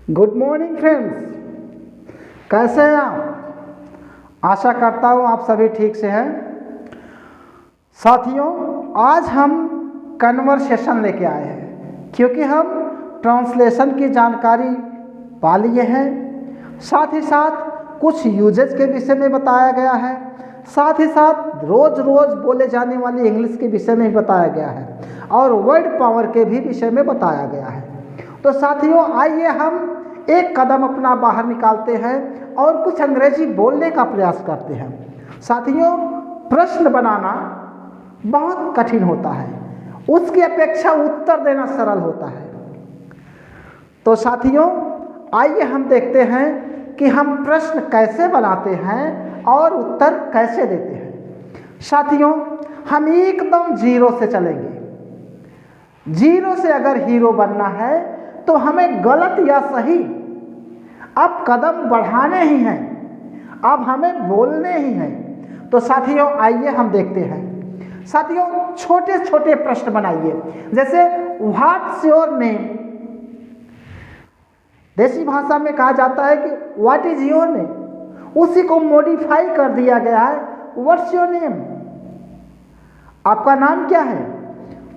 Good morning friends, कैसे हैं आप? आशा करता हूँ आप सभी ठीक से हैं। साथियों, आज हम कन्वर्सेशन लेके आए हैं क्योंकि हम ट्रांसलेशन की जानकारी पा लिए हैं। साथ ही साथ कुछ यूजेज के विषय में बताया गया है, साथ ही साथ रोज़ रोज़ बोले जाने वाली इंग्लिश के विषय में बताया गया है और वर्ड पावर के भी विषय में बताया गया है। तो साथियों, आइए हम एक कदम अपना बाहर निकालते हैं और कुछ अंग्रेजी बोलने का प्रयास करते हैं। साथियों, प्रश्न बनाना बहुत कठिन होता है, उसकी अपेक्षा उत्तर देना सरल होता है। तो साथियों, आइए हम देखते हैं कि हम प्रश्न कैसे बनाते हैं और उत्तर कैसे देते हैं। साथियों, हम एकदम जीरो से चलेंगे। जीरो से अगर हीरो बनना है तो हमें गलत या सही अब कदम बढ़ाने ही हैं, अब हमें बोलने ही हैं। तो साथियों, आइए हम देखते हैं। साथियों, छोटे छोटे प्रश्न बनाइए, जैसे व्हाट्स योर नेम। देसी भाषा में कहा जाता है कि व्हाट इज योर नेम, उसी को मॉडिफाई कर दिया गया है, व्हाट्स योर नेम, आपका नाम क्या है?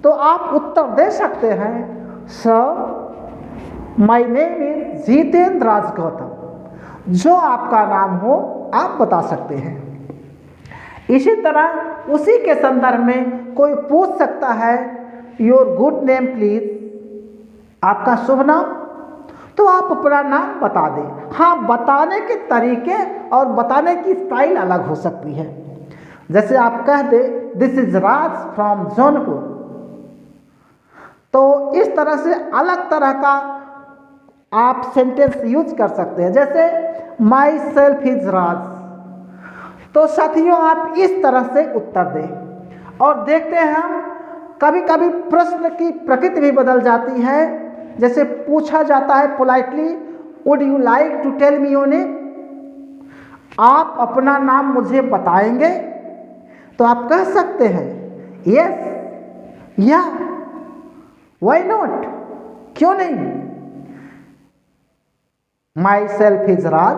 तो आप उत्तर दे सकते हैं, sir my name is Jitendra Raj Gautam. जो आपका नाम हो आप बता सकते हैं। इसी तरह उसी के संदर्भ में कोई पूछ सकता है, योर गुड नेम प्लीज, आपका शुभ नाम। तो आप अपना नाम बता दें। हाँ, बताने के तरीके और बताने की स्टाइल अलग हो सकती है। जैसे आप कह दे, this is Raj from Jaunpur. तो इस तरह से अलग तरह का आप सेंटेंस यूज कर सकते हैं, जैसे माई सेल्फ इज राज। तो साथियों, आप इस तरह से उत्तर दें और देखते हैं हम कभी कभी प्रश्न की प्रकृति भी बदल जाती है। जैसे पूछा जाता है politely, would you like to tell me your name, आप अपना नाम मुझे बताएंगे? तो आप कह सकते हैं यस या व्हाई नॉट, क्यों नहीं। Myself is Raj,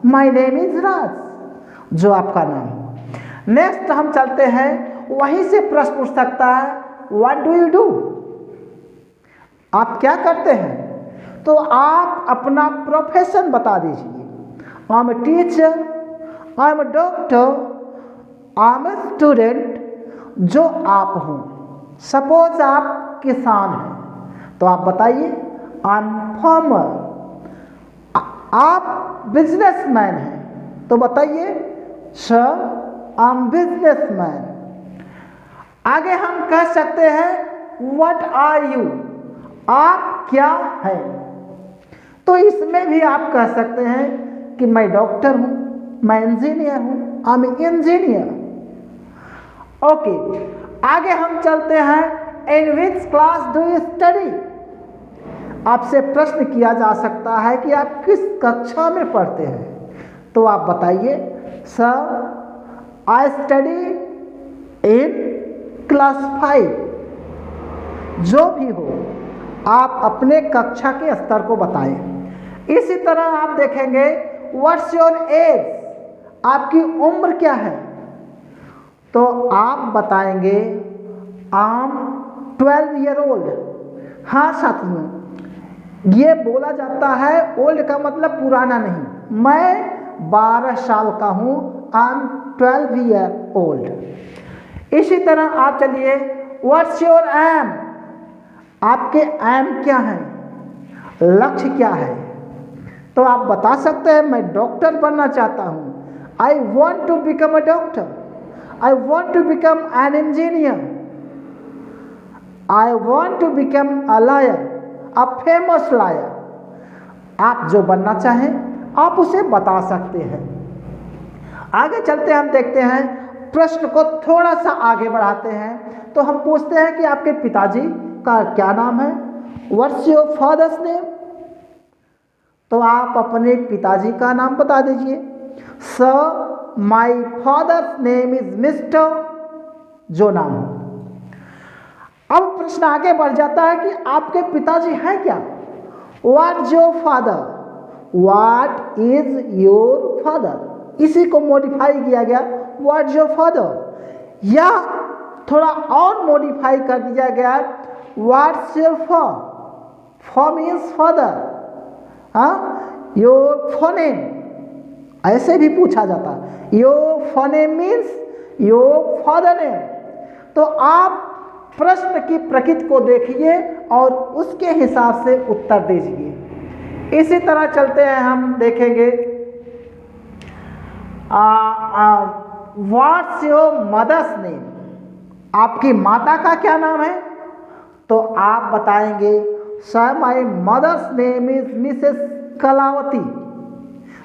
my name is Raj, जो आपका नाम हो। नेक्स्ट हम चलते हैं, वहीं से प्रश्न पूछ सकता है, व्हाट डू यू डू, आप क्या करते हैं? तो आप अपना प्रोफेशन बता दीजिए। I am a teacher, I am a doctor, I am a student, जो आप हों। सपोज आप किसान हैं तो आप बताइए आई एम फार्मर। आप बिजनेसमैन हैं तो बताइए सर आई एम बिजनेसमैन। आगे हम कह सकते हैं व्हाट आर यू, आप क्या हैं? तो इसमें भी आप कह सकते हैं कि मैं डॉक्टर हूं, मैं इंजीनियर हूं, आई एम इंजीनियर। ओके, आगे हम चलते हैं, in which class do you study. आपसे प्रश्न किया जा सकता है कि आप किस कक्षा में पढ़ते हैं। तो आप बताइए sir I study in class 5। जो भी हो, आप अपने कक्षा के स्तर को बताएं। इसी तरह आप देखेंगे, व्हाट्स योर एज, आपकी उम्र क्या है? तो आप बताएंगे आई एम 12 ईयर ओल्ड। हाँ साथियों, ये बोला जाता है, ओल्ड का मतलब पुराना नहीं, मैं 12 साल का हूँ, आई एम 12 ईयर ओल्ड। इसी तरह आप चलिए, व्हाट्स योर एम, आपके एम क्या है, लक्ष्य क्या है? तो आप बता सकते हैं मैं डॉक्टर बनना चाहता हूँ, I want to become a doctor, I want to become an engineer, I want to become a lawyer, a famous lawyer. आप जो बनना चाहें आप उसे बता सकते हैं। आगे चलते हैं, हम देखते हैं, प्रश्न को थोड़ा सा आगे बढ़ाते हैं। तो हम पूछते हैं कि आपके पिताजी का क्या नाम है, व्हाट्स योर फादर्स नेम। तो आप अपने पिताजी का नाम बता दीजिए, sir my father's name is mister, जो नाम हो। अब प्रश्न आगे बढ़ जाता है कि आपके पिताजी हैं क्या? What your father, what is your father, इसी को मॉडिफाई किया गया व्हाट योर फादर। या थोड़ा और मॉडिफाई कर दिया गया what's your form, form means father, हाँ, योर फोनेम, ऐसे भी पूछा जाता, your phoneme means your father name. तो आप प्रश्न की प्रकृति को देखिए और उसके हिसाब से उत्तर दीजिए। इसी तरह चलते हैं, हम देखेंगे व्हाट्स योर मदर्स नेम, आपकी माता का क्या नाम है? तो आप बताएंगे sir my mother's name is Mrs Kalavati,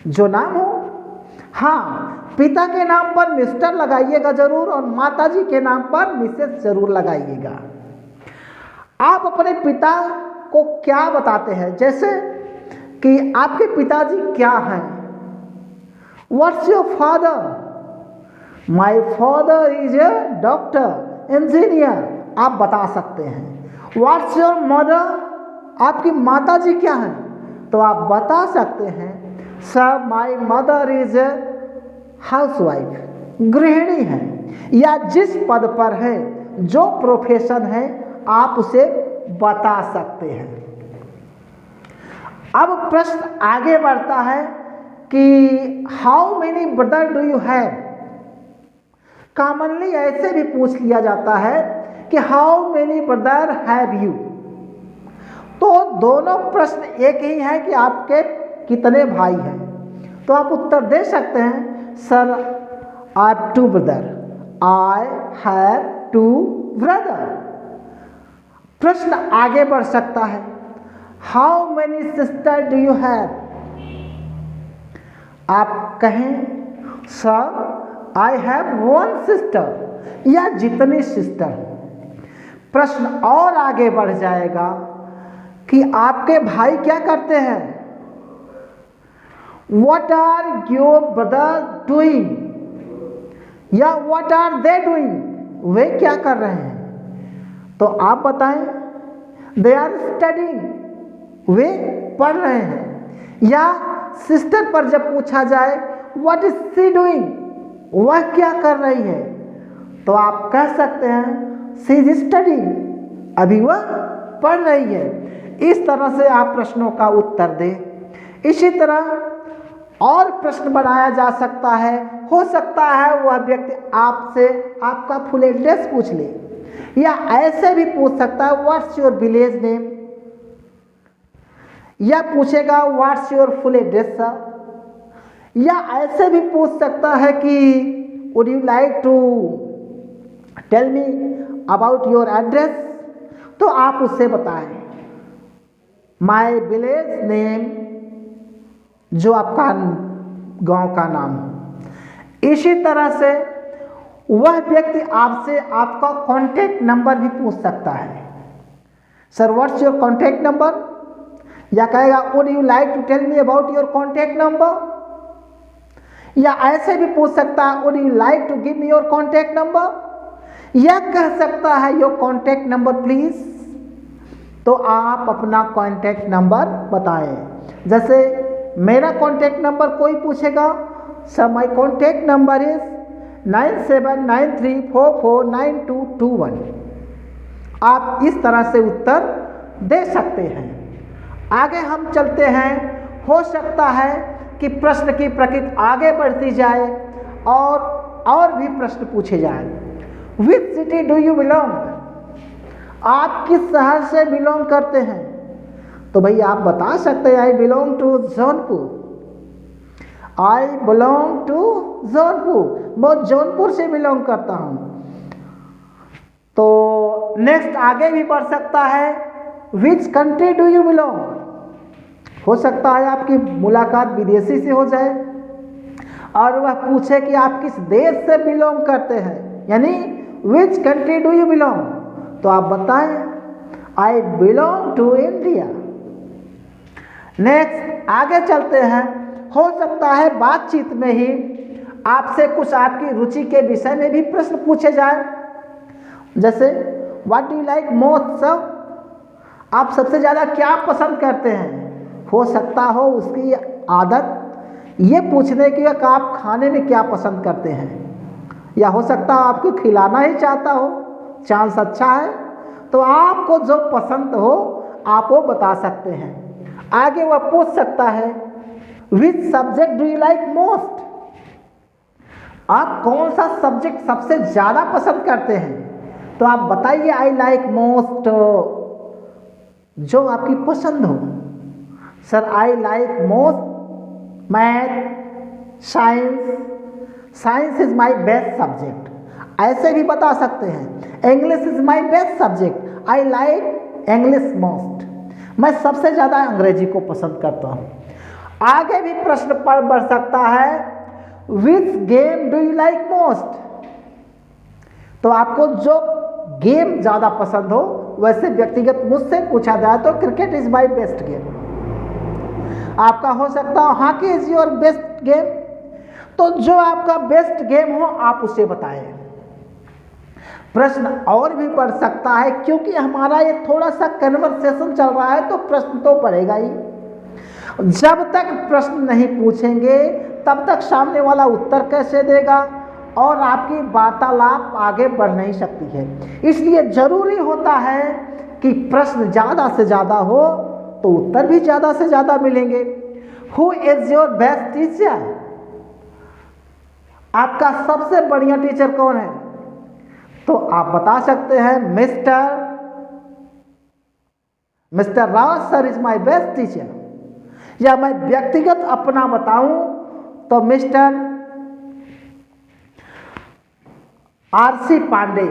जो नाम हो। हाँ, पिता के नाम पर मिस्टर लगाइएगा जरूर और माताजी के नाम पर मिसेस जरूर लगाइएगा। आप अपने पिता को क्या बताते हैं, जैसे कि आपके पिताजी क्या हैं? What's your father? My father is a doctor, engineer, आप बता सकते हैं। What's your mother? आपकी माताजी क्या हैं? तो आप बता सकते हैं sir my mother is a housewife, गृहिणी है, या जिस पद पर है, जो प्रोफेशन है, आप उसे बता सकते हैं। अब प्रश्न आगे बढ़ता है कि how many brother do you have. Commonly ऐसे भी पूछ लिया जाता है कि how many brother have you. तो दोनों प्रश्न एक ही है कि आपके कितने भाई हैं। तो आप उत्तर दे सकते हैं sir I have 2 brother, I have 2 brother. प्रश्न आगे बढ़ सकता है how many sister do you have. आप कहें सर आई हैव 1 सिस्टर, या जितनी सिस्टर। प्रश्न और आगे बढ़ जाएगा कि आपके भाई क्या करते हैं? What are your brothers doing? या what are they doing? वे क्या कर रहे हैं? तो आप बताएं they are studying, वे पढ़ रहे हैं। या सिस्टर पर जब पूछा जाए what is she doing? वह क्या कर रही है? तो आप कह सकते हैं she is studying, अभी वह पढ़ रही है। इस तरह से आप प्रश्नों का उत्तर दें। इसी तरह और प्रश्न बनाया जा सकता है। हो सकता है वह व्यक्ति आपसे आपका फुल एड्रेस पूछ ले, या ऐसे भी पूछ सकता है व्हाट्स योर विलेज नेम, या पूछेगा what's your full address sir, या ऐसे भी पूछ सकता है कि would you like to tell me about your address. तो आप उससे बताएं माय विलेज नेम, जो आपका गांव का नाम हो। इसी तरह से वह व्यक्ति आपसे आपका कॉन्टैक्ट नंबर भी पूछ सकता है, sir what's your contact number, या कहेगा would you like to tell me about your contact number, या ऐसे भी पूछ सकता है would you like to give me your contact number, या कह सकता है योर कॉन्टैक्ट नंबर प्लीज। तो आप अपना कॉन्टैक्ट नंबर बताएं। जैसे मेरा कॉन्टैक्ट नंबर कोई पूछेगा sir my contact number is 9793449221। आप इस तरह से उत्तर दे सकते हैं। आगे हम चलते हैं। हो सकता है कि प्रश्न की प्रकृति आगे बढ़ती जाए और भी प्रश्न पूछे जाए। Which city do you belong, आप किस शहर से बिलोंग करते हैं? तो भैया आप बता सकते हैं I belong to Jaunpur, I belong to Jaunpur, मैं जौनपुर से बिलोंग करता हूँ। तो नेक्स्ट आगे भी बढ़ सकता है विच कंट्री डू यू बिलोंग। हो सकता है आपकी मुलाकात विदेशी से हो जाए और वह पूछे कि आप किस देश से बिलोंग करते हैं, यानी which country do you belong. तो आप बताएं I belong to India. Next आगे चलते हैं। हो सकता है बातचीत में ही आपसे कुछ आपकी रुचि के विषय में भी प्रश्न पूछे जाए, जैसे what do you like most sir, आप सबसे ज़्यादा क्या पसंद करते हैं। हो सकता हो उसकी आदत ये पूछने की कि आप खाने में क्या पसंद करते हैं, या हो सकता है आपको खिलाना ही चाहता हो, चांस अच्छा है। तो आपको जो पसंद हो आप वो बता सकते हैं। आगे वह पूछ सकता है which subject do you like most, आप कौन सा सब्जेक्ट सबसे ज़्यादा पसंद करते हैं। तो आप बताइए आई लाइक मोस्ट जो आपकी पसंद हो। Sir I like most math, science is my best subject, ऐसे भी बता सकते हैं। English is my best subject, I like English most, मैं सबसे ज़्यादा अंग्रेजी को पसंद करता हूँ। आगे भी प्रश्न पर बढ़ सकता है which game do you like most, तो आपको जो गेम ज़्यादा पसंद हो, वैसे व्यक्तिगत मुझसे पूछा जाए तो cricket is my best game. आपका हो सकता हो hockey is your best game, तो जो आपका बेस्ट गेम हो आप उसे बताएं। प्रश्न और भी बढ़ सकता है, क्योंकि हमारा ये थोड़ा सा कन्वर्सेशन चल रहा है तो प्रश्न तो पड़ेगा ही। जब तक प्रश्न नहीं पूछेंगे तब तक सामने वाला उत्तर कैसे देगा, और आपकी वार्तालाप आगे बढ़ नहीं सकती है। इसलिए जरूरी होता है कि प्रश्न ज़्यादा से ज़्यादा हो तो उत्तर भी ज़्यादा से ज़्यादा मिलेंगे। Who is your best teacher, आपका सबसे बढ़िया टीचर कौन है, तो आप बता सकते हैं mister Rao sir is my best teacher, या मैं व्यक्तिगत अपना बताऊं तो mister RC Pandey,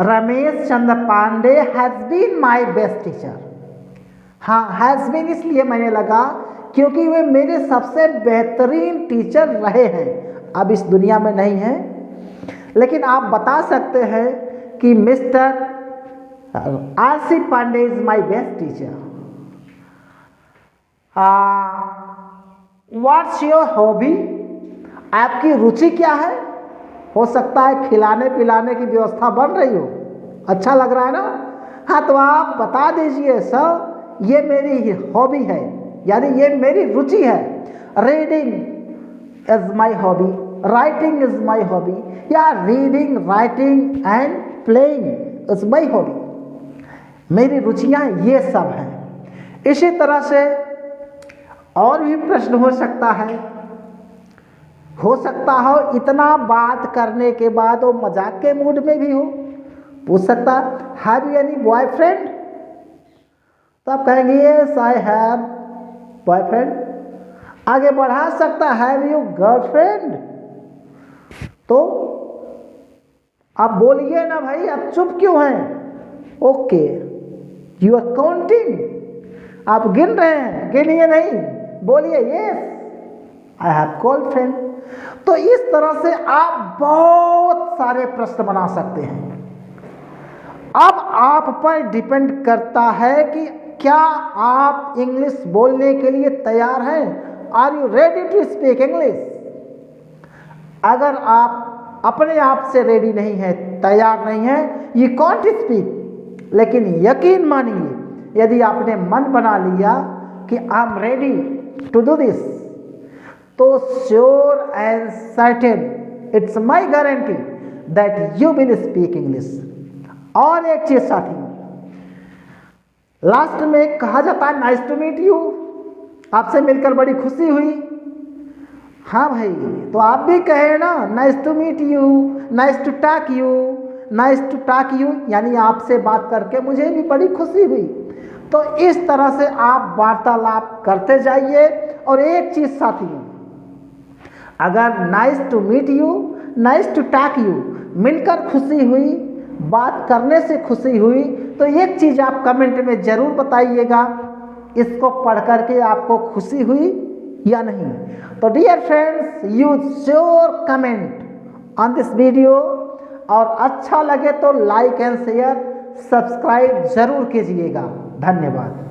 Ramesh Chandra Pandey has been my best teacher. हाँ, हैज बीन इसलिए मैंने लगा क्योंकि वे मेरे सबसे बेहतरीन टीचर रहे हैं, अब इस दुनिया में नहीं हैं। लेकिन आप बता सकते हैं कि mister RC Pandey is my best teacher. What's your hobby, आपकी रुचि क्या है। हो सकता है खिलाने पिलाने की व्यवस्था बन रही हो, अच्छा लग रहा है ना। हाँ, तो आप बता दीजिए सर ये मेरी हॉबी है, यानी ये मेरी रुचि है। Reading is my hobby, writing is my hobby, या reading writing and playing is my hobby. मेरी रुचियाँ ये सब हैं। इसी तरह से और भी प्रश्न हो सकता है। हो सकता हो इतना बात करने के बाद वो मजाक के मूड में भी हो, पूछ सकता हैव यू एनी बॉयफ्रेंड, तो आप कहेंगे यस आई हैव बॉयफ्रेंड। आगे बढ़ा सकता हैव यू गर्लफ्रेंड, तो आप बोलिए ना भाई, आप चुप क्यों हैं। ओके, यू आर काउंटिंग, आप गिन रहे हैं, गिनिए नहीं, बोलिए यस आई हैव गर्लफ्रेंड। तो इस तरह से आप बहुत सारे प्रश्न बना सकते हैं। अब आप पर डिपेंड करता है कि क्या आप इंग्लिश बोलने के लिए तैयार हैं। Are you ready to speak English. अगर आप अपने आप से रेडी नहीं है, तैयार नहीं है, यू कांट स्पीक। लेकिन यकीन मानिए, यदि आपने मन बना लिया कि I am ready to do this, तो sure and certain it's my guarantee that you will speak English. और एक चीज साथी, लास्ट में कहा जाता है नाइस टू मीट यू, आपसे मिलकर बड़ी खुशी हुई। हाँ भाई, तो आप भी कहे ना nice to meet you, nice to talk you, nice to talk you, यानी आपसे बात करके मुझे भी बड़ी खुशी हुई। तो इस तरह से आप वार्तालाप करते जाइए। और एक चीज साथियों, अगर nice to meet you, nice to talk you मिलकर खुशी हुई, बात करने से खुशी हुई, तो एक चीज आप कमेंट में जरूर बताइएगा, इसको पढ़ करके आपको खुशी हुई या नहीं। तो dear friends, you sure comment on this video, और अच्छा लगे तो लाइक एंड शेयर, सब्सक्राइब जरूर कीजिएगा। धन्यवाद।